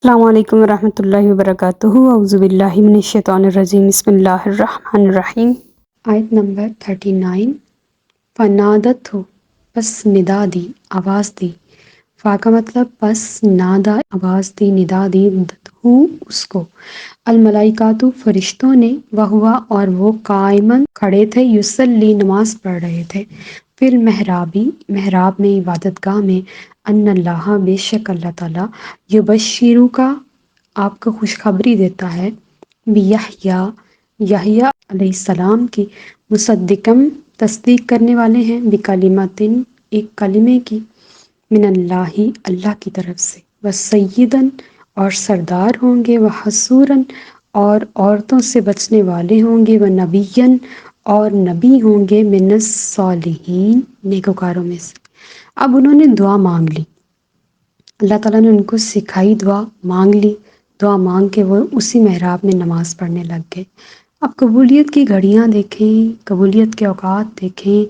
السلام علیکم ورحمۃ اللہ وبرکاتہ، اعوذ باللہ من الشیطان الرجیم، بسم اللہ الرحمن الرحیم۔ آیت نمبر 39۔ فنادت ہو، پس ندا دی، آواز دی۔ فا کا مطلب پس، نادا آواز دی، ندا دی ہو اس کو، الملائکاتو فرشتوں نے، وہوا اور وہ قائمن کھڑے تھے، یصلی نماز پڑھ رہے تھے، فی المحرابی محراب میں، عبادت گاہ میں، ان اللہ بے شک اللہ تعالیٰ، یبشرو کا آپ کو خوشخبری دیتا ہے، بیحییٰ یحییٰ علیہ السلام کی، مصدقم تصدیق کرنے والے ہیں، بکلمتن ایک کلمے کی، من اللہ اللہ کی طرف سے، وسیدن اور سردار ہوں گے، وحصوراً اور عورتوں سے بچنے والے ہوں گے، ونبیًا اور نبی ہوں گے، من الصالحین نیکوکاروں میں سے۔ اب انہوں نے دعا مانگ لی، اللہ تعالیٰ نے ان کو سکھائی، دعا مانگ لی، دعا مانگ کے وہ اسی محراب میں نماز پڑھنے لگ گئے۔ اب قبولیت کی گھڑیاں دیکھیں، قبولیت کے اوقات دیکھیں،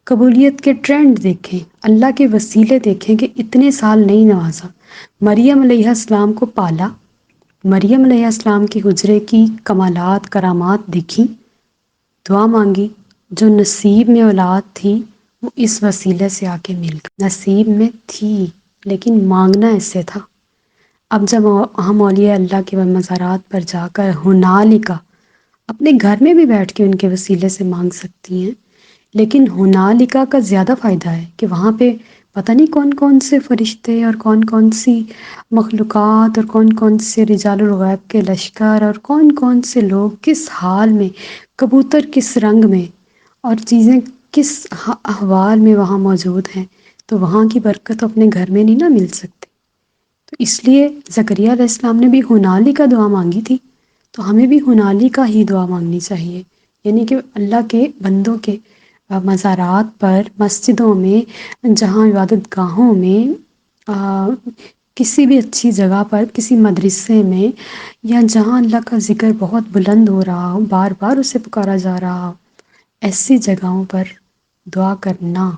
قبولیت کے ٹرینڈ دیکھیں، اللہ کے وسیلے دیکھیں کہ اتنے سال نہیں نوازا، مریم علیہ السلام کو پالا، مریم علیہ السلام کے حجرے کی کمالات کرامات دیکھی، دعا مانگی، جو نصیب میں اولاد تھی وہ اس وسیلے سے آ کے مل گئی، نصیب میں تھی لیکن مانگنا ایسے تھا۔ اب جب ہم اولیاء اللہ کے مزارات پر جا کر ہنالکا، اپنے گھر میں بھی بیٹھ کے ان کے وسیلے سے مانگ سکتی ہیں، لیکن ہنالکا کا زیادہ فائدہ ہے کہ وہاں پہ پتہ نہیں کون کون سے فرشتے اور کون کون سی مخلوقات اور کون کون سے رجال الغیب کے لشکر اور کون کون سے لوگ کس حال میں، کبوتر کس رنگ میں اور چیزیں کس احوال میں وہاں موجود ہیں، تو وہاں کی برکت اپنے گھر میں نہیں نہ مل سکتی۔ تو اس لیے زکریا علیہ السلام نے بھی ہنالکا دعا مانگی تھی، تو ہمیں بھی ہنالکا ہی دعا مانگنی چاہیے، یعنی کہ اللہ کے بندوں کے مزارات پر، مسجدوں میں، جہاں عبادت گاہوں میں، کسی بھی اچھی جگہ پر، کسی مدرسے میں، یا جہاں اللہ کا ذکر بہت بلند ہو رہا ہو، بار بار اسے پکارا جا رہا ہو، ایسی جگہوں پر دعا کرنا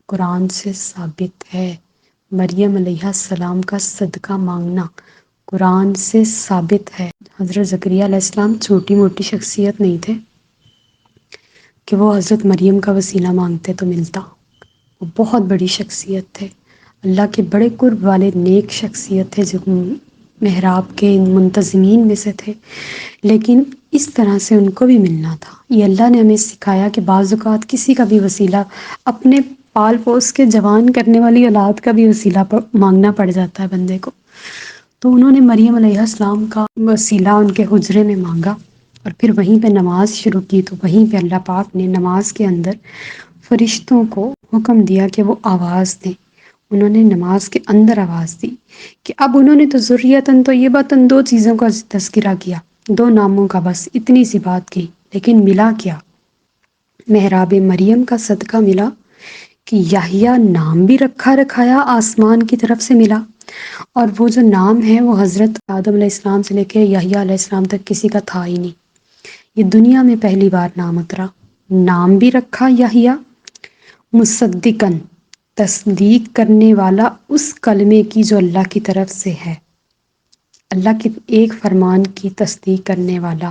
قرآن سے ثابت ہے۔ مریم علیہ السلام کا صدقہ مانگنا قرآن سے ثابت ہے۔ حضرت زکریا علیہ السلام چھوٹی موٹی شخصیت نہیں تھے کہ وہ حضرت مریم کا وسیلہ مانگتے تو ملتا، وہ بہت بڑی شخصیت تھے، اللہ کے بڑے قرب والے نیک شخصیت تھے، جو محراب کے منتظمین میں سے تھے، لیکن اس طرح سے ان کو بھی ملنا تھا۔ یہ اللہ نے ہمیں سکھایا کہ بعض اوقات کسی کا بھی وسیلہ، اپنے پال پوس کے جوان کرنے والی اولاد کا بھی وسیلہ مانگنا پڑ جاتا ہے بندے کو، تو انہوں نے مریم علیہ السلام کا وسیلہ ان کے حجرے میں مانگا، اور پھر وہیں پہ نماز شروع کی، تو وہیں پہ اللہ پاک نے نماز کے اندر فرشتوں کو حکم دیا کہ وہ آواز دیں۔ انہوں نے نماز کے اندر آواز دی کہ اب انہوں نے تو ذریتاً طیبتاً دو چیزوں کا تذکرہ کیا، دو ناموں کا، بس اتنی سی بات کی، لیکن ملا کیا؟ محراب مریم کا صدقہ ملا کہ یحییٰ نام بھی رکھایا آسمان کی طرف سے ملا، اور وہ جو نام ہے وہ حضرت آدم علیہ السلام سے لے کے یحییٰ علیہ السلام تک کسی کا تھا ہی نہیں، یہ دنیا میں پہلی بار نام اترا، نام بھی رکھا یحییٰ، مصدقاً تصدیق کرنے والا اس کلمے کی جو اللہ کی طرف سے ہے، اللہ کے ایک فرمان کی تصدیق کرنے والا،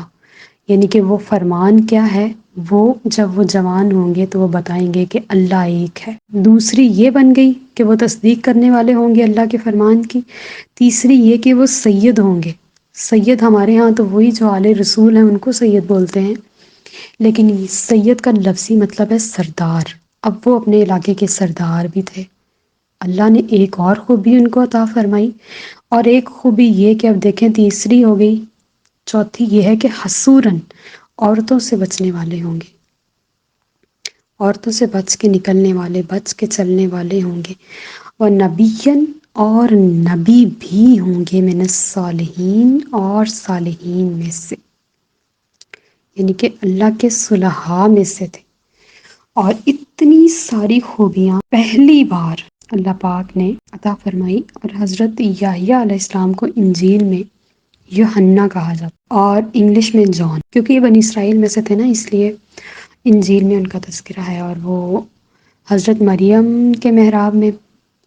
یعنی کہ وہ فرمان کیا ہے، وہ جب وہ جوان ہوں گے تو وہ بتائیں گے کہ اللہ ایک ہے۔ دوسری یہ بن گئی کہ وہ تصدیق کرنے والے ہوں گے اللہ کے فرمان کی۔ تیسری یہ کہ وہ سید ہوں گے۔ سید ہمارے ہاں تو وہی جو آل رسول ہیں ان کو سید بولتے ہیں، لیکن سید کا لفظی مطلب ہے سردار۔ اب وہ اپنے علاقے کے سردار بھی تھے۔ اللہ نے ایک اور خوبی ان کو عطا فرمائی، اور ایک خوبی یہ کہ اب دیکھیں تیسری ہو گئی، چوتھی یہ ہے کہ حصوراً عورتوں سے بچنے والے ہوں گے، عورتوں سے بچ کے نکلنے والے، بچ کے چلنے والے ہوں گے، اور نبیًا اور نبی بھی ہوں گے، من الصالحین اور صالحین میں سے، یعنی کہ اللہ کے صلحاء میں سے تھے۔ اور اتنی ساری خوبیاں پہلی بار اللہ پاک نے عطا فرمائی، اور حضرت یحییٰ علیہ السلام کو انجیل میں یوحنا کہا جاتا، اور انگلش میں جان، کیونکہ یہ بنی اسرائیل میں سے تھے نا، اس لیے انجیل میں ان کا تذکرہ ہے۔ اور وہ حضرت مریم کے محراب میں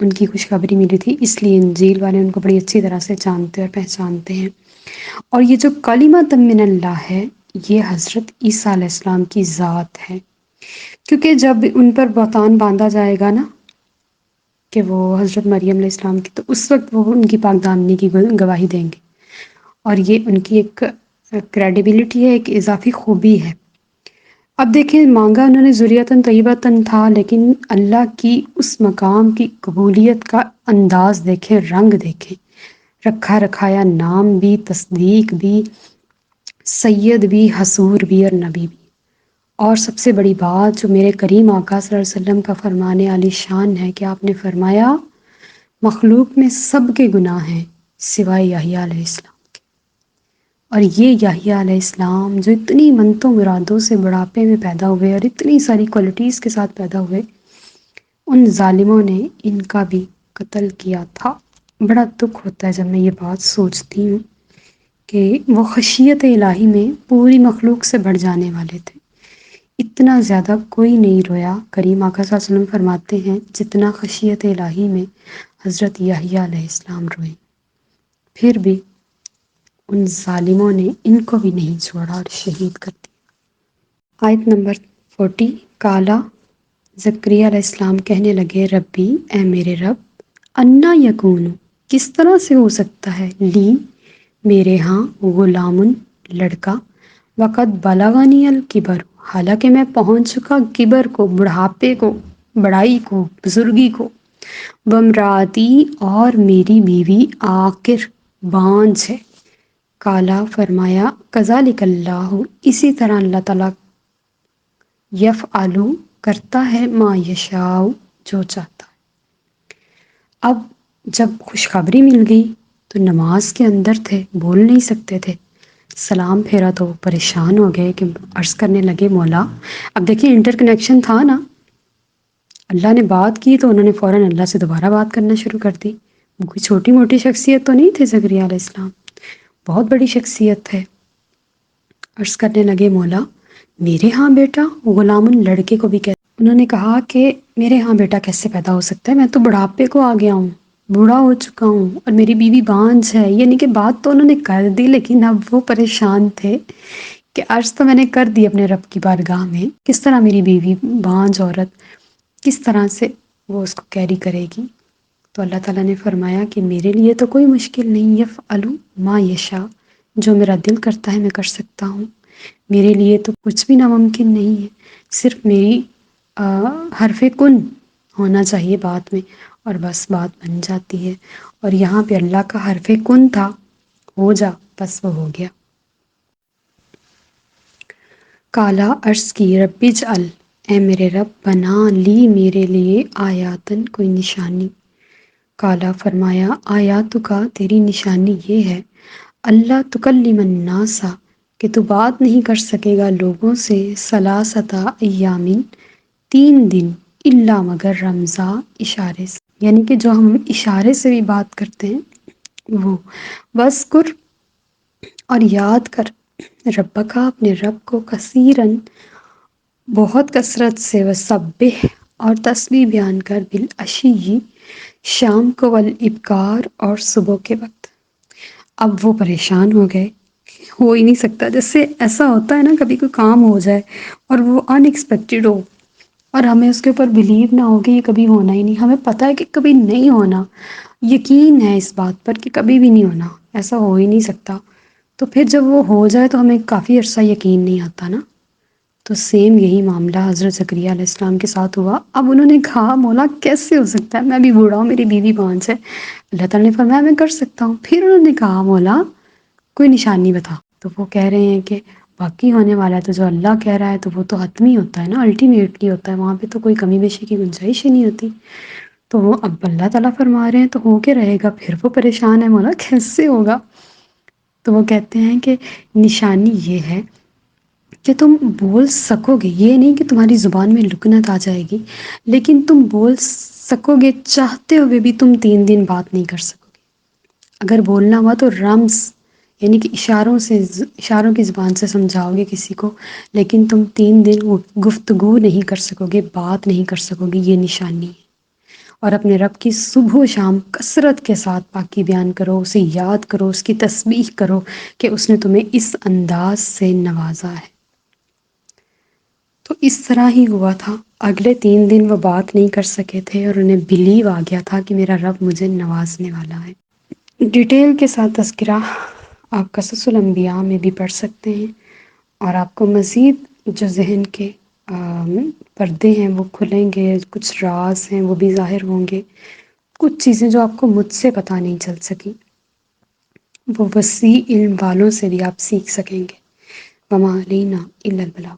ان کی خوشخبری ملی تھی، اس لیے انجیل والے ان کو بڑی اچھی طرح سے جانتے اور پہچانتے ہیں۔ اور یہ جو کلمۃ من اللہ ہے، یہ حضرت عیسیٰ علیہ السلام کی ذات ہے، کیونکہ جب ان پر بہتان باندھا جائے گا نا کہ وہ حضرت مریم علیہ السلام کی، تو اس وقت وہ ان کی پاک دامنی کی گواہی دیں گے، اور یہ ان کی ایک کریڈیبلٹی ہے، ایک اضافی خوبی ہے۔ اب دیکھیں، مانگا انہوں نے ذریۃً طیبۃً تھا، لیکن اللہ کی اس مقام کی قبولیت کا انداز دیکھیں، رنگ دیکھیں، رکھا رکھایا نام بھی، تصدیق بھی، سید بھی، حصور بھی، اور نبی بھی۔ اور سب سے بڑی بات جو میرے کریم آقا صلی اللہ علیہ وسلم کا فرمان عالی شان ہے کہ آپ نے فرمایا مخلوق میں سب کے گناہ ہیں سوائے یحییٰ علیہ السلام۔ اور یہ یحییٰ علیہ السلام جو اتنی منتوں مرادوں سے بڑھاپے میں پیدا ہوئے اور اتنی ساری کوالٹیز کے ساتھ پیدا ہوئے، ان ظالموں نے ان کا بھی قتل کیا تھا۔ بڑا دکھ ہوتا ہے جب میں یہ بات سوچتی ہوں کہ وہ خشیت الہی میں پوری مخلوق سے بڑھ جانے والے تھے۔ اتنا زیادہ کوئی نہیں رویا، کریم آقا صلی اللہ علیہ وسلم فرماتے ہیں جتنا خشیت الہی میں حضرت یحییٰ علیہ السلام روئے۔ پھر بھی ان ظالموں نے ان کو بھی نہیں چھوڑا اور شہید کر دیا۔ آیت نمبر 40، کالا زکریا علیہ السلام کہنے لگے، ربی، اے میرے رب، انا یکون، کس طرح سے ہو سکتا ہے، لی، میرے ہاں، غلام، لڑکا، وقت بلغنی الکبر، حالانکہ میں پہنچ چکا کبر کو، بڑھاپے کو، بڑائی کو، بزرگی کو، وامراتی، اور میری بیوی عاقر، بانجھ ہے۔ کالا فرمایا، کذالک اللہ، اسی طرح اللہ تعالیٰ یفعل کرتا ہے، ما یشاء، جو چاہتا ہے۔ اب جب خوشخبری مل گئی تو نماز کے اندر تھے، بول نہیں سکتے تھے، سلام پھیرا تو پریشان ہو گئے کہ عرض کرنے لگے، مولا، اب دیکھیں انٹر کنیکشن تھا نا، اللہ نے بات کی تو انہوں نے فوراً اللہ سے دوبارہ بات کرنا شروع کر دی۔ وہ کوئی چھوٹی موٹی شخصیت تو نہیں تھے زکریا علیہ السلام، بہت بڑی شخصیت ہے۔ عرض کرنے لگے، مولا، میرے ہاں بیٹا، غلام، لڑکے کو بھی کہتے، انہوں نے کہا کہ میرے ہاں بیٹا کیسے پیدا ہو سکتا ہے، میں تو بڑھاپے کو آ گیا ہوں، بوڑھا ہو چکا ہوں، اور میری بیوی بانجھ ہے۔ یعنی کہ بات تو انہوں نے کر دی، لیکن اب وہ پریشان تھے کہ عرض تو میں نے کر دی اپنے رب کی بارگاہ میں، کس طرح میری بیوی بانجھ عورت کس طرح سے وہ اس کو کیری کرے گی۔ تو اللہ تعالیٰ نے فرمایا کہ میرے لیے تو کوئی مشکل نہیں، یفعل ما یشاء، جو میرا دل کرتا ہے میں کر سکتا ہوں، میرے لیے تو کچھ بھی ناممکن نہیں ہے، صرف میری حرف کن ہونا چاہیے بات میں، اور بس بات بن جاتی ہے۔ اور یہاں پہ اللہ کا حرف کن تھا، ہو جا، بس وہ ہو گیا۔ کالا، عرض کی، رب اجعل، اے میرے رب، بنا لی، میرے لیے، آیاتن، کوئی نشانی۔ کالا فرمایا، آیاتو کا، تیری نشانی یہ ہے، اللہ تکلم الناس، کہ تو بات نہیں کر سکے گا لوگوں سے، ثلاثۃ ایامن، 3 دن، الا مگر رمزا، اشارے سے، یعنی کہ جو ہم اشارے سے بھی بات کرتے ہیں وہ، وذکر، اور یاد کر، ربکا، اپنے رب کو، کثیرن، بہت کثرت سے، وسبح، اور تسبیح بیان کر، بالعشی، شام کو، والابکار، اور صبح کے وقت۔ اب وہ پریشان ہو گئے، ہو ہی نہیں سکتا، جیسے ایسا ہوتا ہے نا کبھی کوئی کام ہو جائے اور وہ ان ایکسپیکٹڈ ہو اور ہمیں اس کے اوپر بلیو نہ ہو کہ یہ کبھی ہونا ہی نہیں، ہمیں پتہ ہے کہ کبھی نہیں ہونا، یقین ہے اس بات پر کہ کبھی بھی نہیں ہونا، ایسا ہو ہی نہیں سکتا، تو پھر جب وہ ہو جائے تو ہمیں کافی عرصہ یقین نہیں آتا نا۔ تو سیم یہی معاملہ حضرت زکریا علیہ السلام کے ساتھ ہوا۔ اب انہوں نے کہا، مولا کیسے ہو سکتا ہے، میں بھی بوڑھا ہوں، میری بیوی بانجھ ہے۔ اللہ تعالیٰ نے فرمایا میں کر سکتا ہوں۔ پھر انہوں نے کہا، مولا کوئی نشانی بتا۔ تو وہ کہہ رہے ہیں کہ باقی ہونے والا ہے، تو جو اللہ کہہ رہا ہے تو وہ تو حتمی ہوتا ہے نا، الٹیمیٹلی ہوتا ہے، وہاں پہ تو کوئی کمی بیشی کی گنجائش ہی نہیں ہوتی۔ تو وہ اب اللہ تعالیٰ فرما رہے ہیں تو ہو کے رہے گا، پھر وہ پریشان ہے، مولا کیسے ہوگا۔ تو وہ کہتے ہیں کہ نشانی یہ ہے کہ تم بول سکو گے، یہ نہیں کہ تمہاری زبان میں لکنت آ جائے گی، لیکن تم بول سکو گے، چاہتے ہوئے بھی تم 3 دن بات نہیں کر سکو گے۔ اگر بولنا ہوا تو رمز، یعنی کہ اشاروں کی زبان سے سمجھاؤ گے کسی کو، لیکن تم 3 دن گفتگو نہیں کر سکو گے، بات نہیں کر سکو گے، یہ نشانی ہے۔ اور اپنے رب کی صبح و شام کثرت کے ساتھ پاکی بیان کرو، اسے یاد کرو، اس کی تسبیح کرو کہ اس نے تمہیں اس انداز سے نوازا ہے۔ تو اس طرح ہی ہوا تھا، اگلے 3 دن وہ بات نہیں کر سکے تھے اور انہیں بلیو آ گیا تھا کہ میرا رب مجھے نوازنے والا ہے۔ ڈیٹیل کے ساتھ تذکرہ آپ قصص الانبیاء میں بھی پڑھ سکتے ہیں، اور آپ کو مزید جو ذہن کے پردے ہیں وہ کھلیں گے، کچھ راز ہیں وہ بھی ظاہر ہوں گے، کچھ چیزیں جو آپ کو مجھ سے پتہ نہیں چل سکی وہ وسیع علم والوں سے بھی آپ سیکھ سکیں گے۔ وما علینا الا البلاغ۔